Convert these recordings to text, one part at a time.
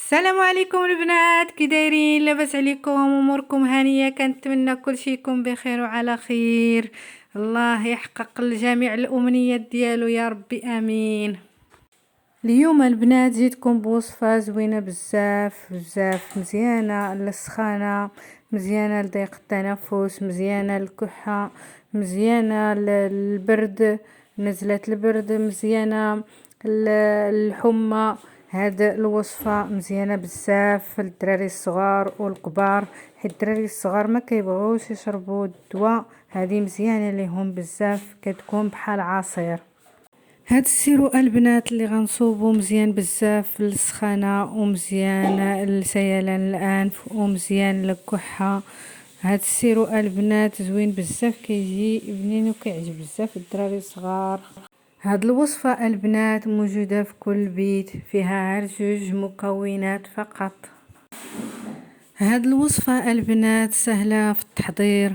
السلام عليكم البنات، كي دايرين؟ لاباس عليكم؟ اموركم هانيه؟ كنتمنى كل شيء يكون بخير وعلى خير. الله يحقق لجميع الامنيات ديالو يا ربي، امين. اليوم البنات جيتكم بوصفه زوينه بزاف بزاف، مزيانه للسخانه، مزيانه لضيق التنفس، مزيانه للكحه، مزيانه للبرد، نزله البرد، مزيانه الحمى. هاد الوصفه مزيانه بزاف للدراري الصغار والكبار، حيت الدراري الصغار ما كيبغيوش يشربوا الدواء. هذه مزيانه ليهم بزاف، كتكون بحال عصير. هاد السيرو البنات اللي غنصوبو مزيان بزاف للسخانه، ومزيان لسيلان الانف، ومزيان للكحه. هاد السيرو البنات زوين بزاف، كيجي بنين وكيعجب بزاف الدراري الصغار. هاد الوصفه البنات موجوده في كل بيت، فيها غير جوج مكونات فقط. هاد الوصفه البنات سهله في التحضير.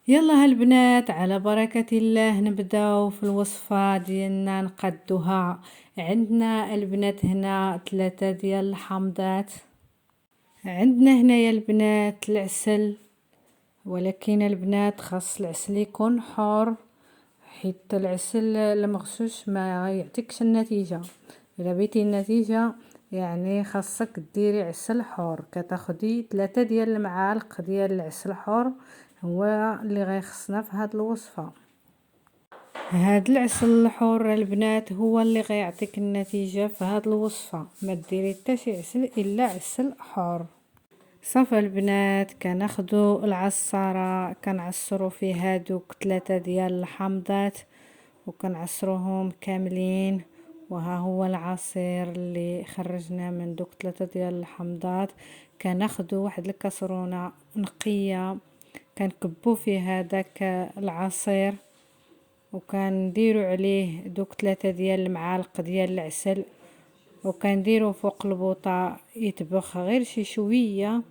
يلا هالبنات، على بركة الله نبداو في الوصفة ديالنا نقدوها. عندنا البنات هنا 3 ديال الحامضات. عندنا هنايا البنات العسل، ولكن البنات خاص العسل يكون حار، حيت العسل المغشوش ما يعطيكش النتيجة. الا بغيتي النتيجة يعني خاصك ديري عسل حار. كتاخدي 3 ديال المعالق ديال العسل حار، هو اللي غيخصنا في هاد الوصفه. هاد العسل الحور البنات هو اللي غيعطيك النتيجه في هاد الوصفه، ما ديري حتى شي عسل الا عسل حار. صافي البنات، كناخدو العصاره كنعصرو فيه هادوك 3 ديال الحامضات، وكنعصروهم كاملين. وها هو العصير اللي خرجنا من دوك 3 ديال الحامضات. كناخدو واحد الكاسرونه نقيه، كنكبو فيه هذاك العصير، وكنديروا عليه دوك 3 ديال المعالق ديال العسل، وكنديروا فوق البوطه يطبخ غير شي شويه.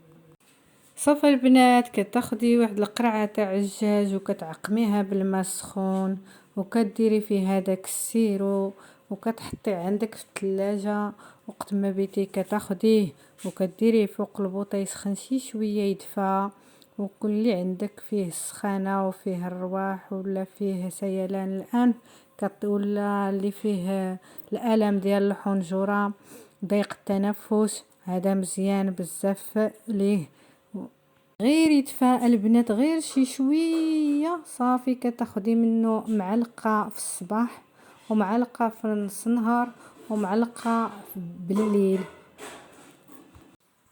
صافي البنات، كتاخدي واحد القرعه تاع الدجاج وكتعقميها بالماء السخون، وكديري فيه هذاك السيرو، وكتحطيه عندك في الثلاجه. وقت ما بيتي كتاخديه وكديريه فوق البوطه يسخن شي شويه يدفى. وكل اللي عندك فيه السخانه وفيه الرواح ولا فيه سيلان الانف، ولا اللي فيه الالم ديال الحنجره، ضيق التنفس، هذا مزيان بزاف ليه. غير يدفى البنات غير شي شويه. صافي كتاخدي منه معلقه في الصباح، ومعلقه في نص النهار، ومعلقه بالليل.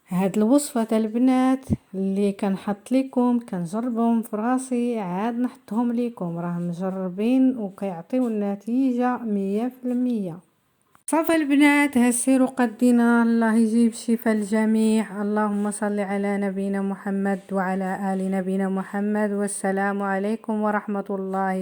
هاد الوصفه تاع البنات اللي كنحط لكم كنجربهم في راسي، عاد نحطهم لكم، راه مجربين وكيعطيو النتيجه 100%. صافي البنات، هالسيرو قدينا. الله يجيب الشفاء للجميع. اللهم صل على نبينا محمد وعلى آل نبينا محمد، والسلام عليكم ورحمة الله.